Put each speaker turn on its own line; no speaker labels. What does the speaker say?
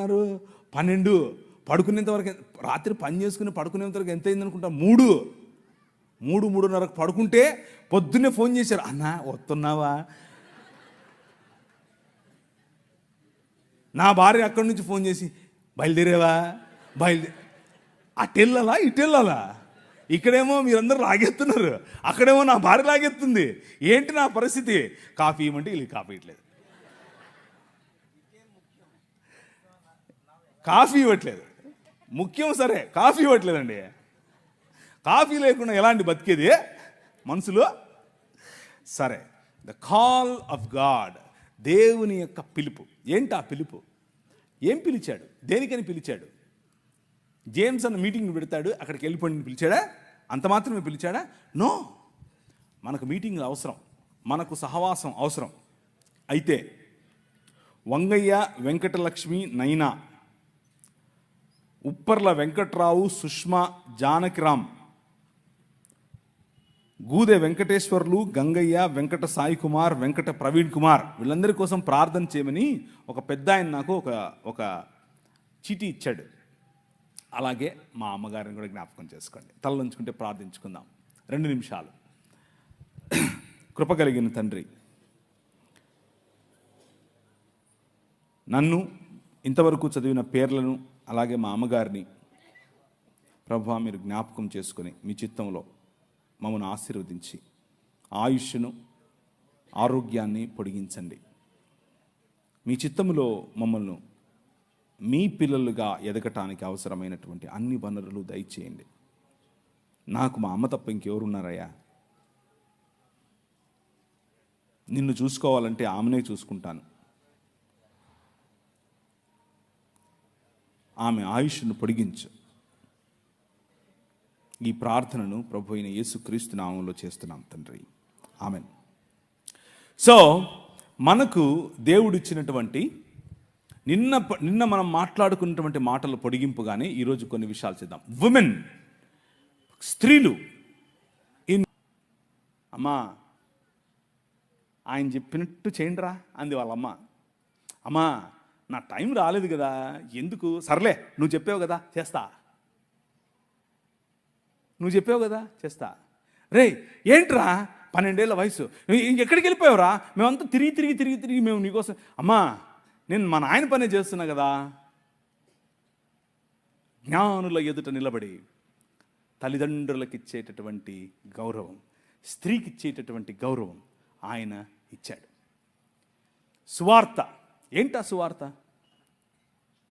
అనుకుంటున్నారు? 12. పడుకునేంతవరకు, రాత్రి పని చేసుకుని పడుకునేంతవరకు ఎంత అయింది అనుకుంటా? 3:30కు పడుకుంటే పొద్దున్నే ఫోన్ చేశారు, అన్నా వస్తున్నావా? నా భార్య అక్కడి నుంచి ఫోన్ చేసి, బయలుదేరేవా? అటెళ్ళాలా ఇటెళ్ళాలా? ఇక్కడేమో మీరందరూ లాగెత్తున్నారు, అక్కడేమో నా భార్య లాగెత్తుంది. ఏంటి నా పరిస్థితి? కాఫీ ఇవ్వమంటే వీళ్ళు కాఫీ ఇవ్వట్లేదు, కాఫీ ఇవ్వట్లేదు. ముఖ్యం సరే, కాఫీ ఇవ్వట్లేదండి. కాఫీ లేకుండా ఎలాంటి బతికేది మనసులో? సరే, ద కాల్ ఆఫ్ గాడ్, దేవుని యొక్క పిలుపు. ఏంటి ఆ పిలుపు? ఏం పిలిచాడు? దేనికని పిలిచాడు? జేమ్స్ అన్న మీటింగ్ పెడతాడు, అక్కడికి వెళ్ళిపోయి పిలిచాడా? అంత మాత్రమే పిలిచాడా? నో. మనకు మీటింగ్లు అవసరం, మనకు సహవాసం అవసరం. అయితే వంగయ్య, వెంకటలక్ష్మి, నైనా, ఉప్పర్ల వెంకట్రావు, సుష్మా, జానకిరామ్, గూదె వెంకటేశ్వర్లు, గంగయ్య, వెంకట సాయి కుమార్, వెంకట ప్రవీణ్ కుమార్, వీళ్ళందరి కోసం ప్రార్థన చేయమని ఒక పెద్ద ఆయన నాకు ఒక చీటీ ఇచ్చాడు. అలాగే మా అమ్మగారిని కూడా జ్ఞాపకం చేసుకోండి. తలలుంచుకుంటే ప్రార్థించుకుందాం 2 నిమిషాలు. కృప కలిగిన తండ్రి, నన్ను ఇంతవరకు చదివిన పేర్లను అలాగే మా అమ్మగారిని ప్రభువా మీరు జ్ఞాపకం చేసుకొని మీ చిత్తంలో మమ్మల్ని ఆశీర్వదించి ఆయుష్ను ఆరోగ్యాన్ని పొడిగించండి. మీ చిత్తములో మమ్మల్ని మీ పిల్లలుగా ఎదగటానికి అవసరమైనటువంటి అన్ని వనరులు దయచేయండి. నాకు మా అమ్మ తప్ప ఇంకెవరున్నారయ్యా? నిన్ను చూసుకోవాలంటే ఆమెనే చూసుకుంటాను. ఆమె ఆయుష్ను పొడిగించు. ఈ ప్రార్థనను ప్రభు అయిన యేసుక్రీస్తు నామంలో చేస్తున్నాం తండ్రి, ఆమెన్. సో మనకు దేవుడిచ్చినటువంటి నిన్న మనం మాట్లాడుకున్నటువంటి మాటల పొడిగింపుగానే ఈరోజు కొన్ని విషయాలు చేద్దాం. ఉమెన్, స్త్రీలు అమ్మా ఆయన చెప్పినట్టు చేయండిరా అంది వాళ్ళమ్మ. అమ్మా నా టైం రాలేదు కదా, ఎందుకు? సర్లే నువ్వు చెప్పావు కదా చేస్తా, నువ్వు చెప్పావు కదా చేస్తా. రే ఏంట్రా 12 ఏళ్ల వయసు, ఎక్కడికి వెళ్ళిపోయావురా? మేమంతా తిరిగి మేము నీకోసం. అమ్మా నేను మా నాయన పనే చేస్తున్నా కదా. జ్ఞానుల ఎదుట నిలబడి తల్లిదండ్రులకు ఇచ్చేటటువంటి గౌరవం, స్త్రీకి ఇచ్చేటటువంటి గౌరవం ఆయన ఇచ్చాడు. సువార్త ఏంటా? సువార్త